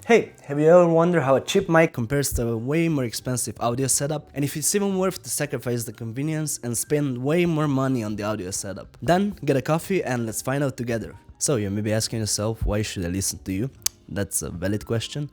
Hey, have you ever wondered how a cheap mic compares to a way more expensive audio setup, and if it's even worth to sacrifice the convenience and spend way more money on the audio setup? Then get a coffee and let's find out together. So you may be asking yourself, why should I listen to you? That's a valid question.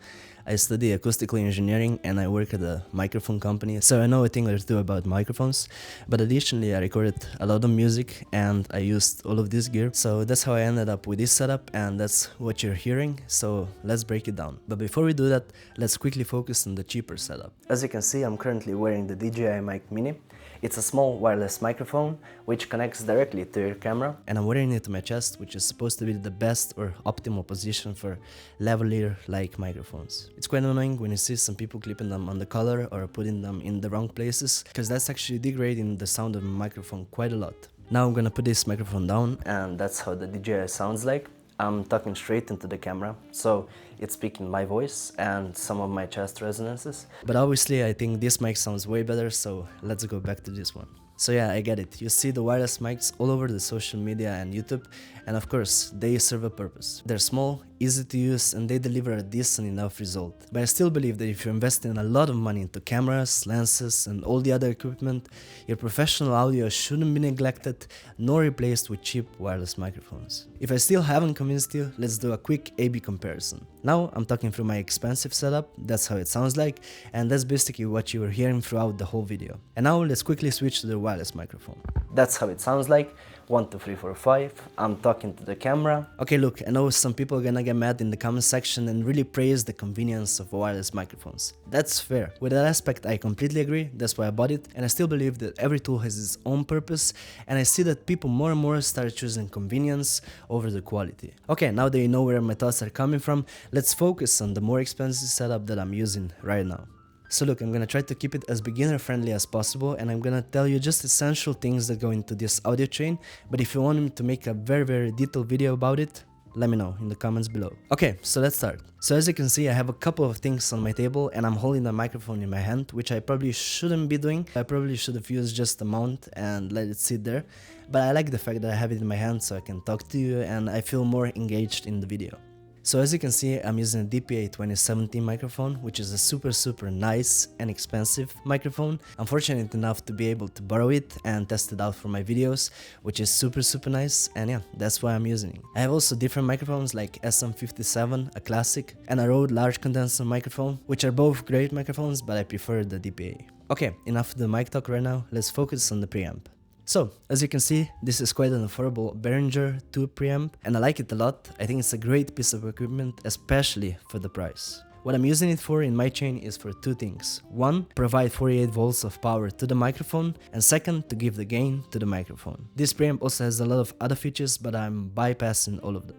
I study acoustical engineering and I work at a microphone company, so I know a thing or two about microphones, but additionally I recorded a lot of music and I used all of this gear, so that's how I ended up with this setup and that's what you're hearing, so let's break it down. But before we do that, let's quickly focus on the cheaper setup. As you can see, I'm currently wearing the DJI Mic Mini. It's a small wireless microphone which connects directly to your camera, and I'm wearing it to my chest, which is supposed to be the best or optimal position for lavalier-like microphones. It's quite annoying when you see some people clipping them on the collar or putting them in the wrong places, because that's actually degrading the sound of a microphone quite a lot. Now I'm gonna put this microphone down, and that's how the DJI sounds like. I'm talking straight into the camera, so it's picking my voice and some of my chest resonances. But obviously I think this mic sounds way better, so let's go back to this one. So yeah, I get it. You see the wireless mics all over the social media and YouTube, and of course, they serve a purpose. They're small, easy to use, and they deliver a decent enough result. But I still believe that if you're investing a lot of money into cameras, lenses, and all the other equipment, your professional audio shouldn't be neglected nor replaced with cheap wireless microphones. If I still haven't convinced you, let's do a quick A/B comparison. Now I'm talking through my expensive setup, that's how it sounds like, and that's basically what you were hearing throughout the whole video. And now let's quickly switch to the wireless microphone. That's how it sounds like. 1, 2, 3, 4, 5. I'm talking to the camera. Okay, look, I know some people are gonna get mad in the comment section and really praise the convenience of wireless microphones. That's fair. With that aspect, I completely agree. That's why I bought it, and I still believe that every tool has its own purpose, and I see that people more and more start choosing convenience over the quality. Okay, now that you know where my thoughts are coming from, let's focus on the more expensive setup that I'm using right now. So look, I'm gonna try to keep it as beginner friendly as possible, and I'm gonna tell you just essential things that go into this audio chain, but if you want me to make a very detailed video about it, let me know in the comments below. Okay, so let's start. So as you can see, I have a couple of things on my table and I'm holding the microphone in my hand, which I probably shouldn't be doing. I probably should have used just a mount and let it sit there, but I like the fact that I have it in my hand so I can talk to you and I feel more engaged in the video. So as you can see, I'm using a DJI 2017 microphone, which is a super nice and expensive microphone. I'm fortunate enough to be able to borrow it and test it out for my videos, which is super nice, and yeah, that's why I'm using it. I have also different microphones like SM57, a classic, and a Rode large condenser microphone, which are both great microphones, but I prefer the DJI. Okay, enough of the mic talk right now, let's focus on the preamp. So, as you can see, this is quite an affordable Behringer 2 preamp, and I like it a lot. I think it's a great piece of equipment, especially for the price. What I'm using it for in my chain is for two things. One, provide 48 volts of power to the microphone, and second, to give the gain to the microphone. This preamp also has a lot of other features, but I'm bypassing all of them.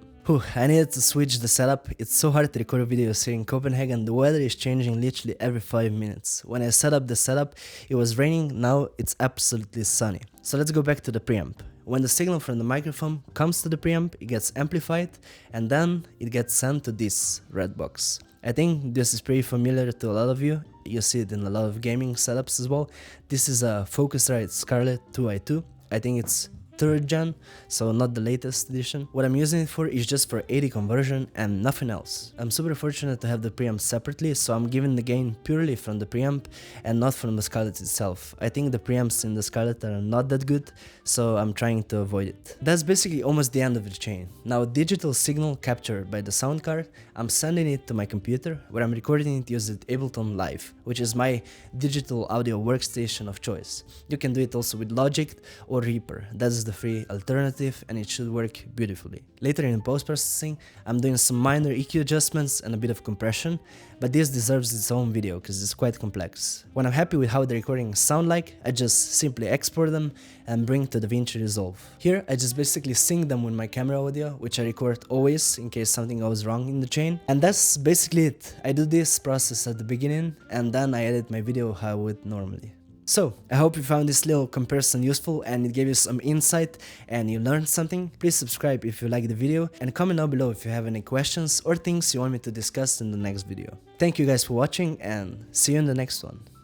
I needed to switch the setup. It's so hard to record videos here in Copenhagen. The weather is changing literally every 5 minutes. When I set up the setup, it was raining, now it's absolutely sunny. So let's go back to the preamp. When the signal from the microphone comes to the preamp, it gets amplified and then it gets sent to this red box. I think this is pretty familiar to a lot of you. You see it in a lot of gaming setups as well. This is a Focusrite Scarlett 2i2. I think it's 3rd gen, so not the latest edition. What I'm using it for is just for 80 conversion and nothing else. I'm super fortunate to have the preamp separately, so I'm giving the gain purely from the preamp and not from the Scarlett itself. I think the preamps in the Scarlett are not that good, so I'm trying to avoid it. That's basically almost the end of the chain. Now, digital signal captured by the sound card, I'm sending it to my computer, where I'm recording it using Ableton Live, which is my digital audio workstation of choice. You can do it also with Logic or Reaper. That's the free alternative, and it should work beautifully. Later in post-processing, I'm doing some minor EQ adjustments and a bit of compression, but this deserves its own video because it's quite complex. When I'm happy with how the recordings sound like, I just simply export them and bring to DaVinci Resolve. Here, I just basically sync them with my camera audio, which I record always in case something goes wrong in the chain. And that's basically it. I do this process at the beginning, and then I edit my video how I would normally. So, I hope you found this little comparison useful and it gave you some insight and you learned something. Please subscribe if you liked the video and comment down below if you have any questions or things you want me to discuss in the next video. Thank you guys for watching and see you in the next one.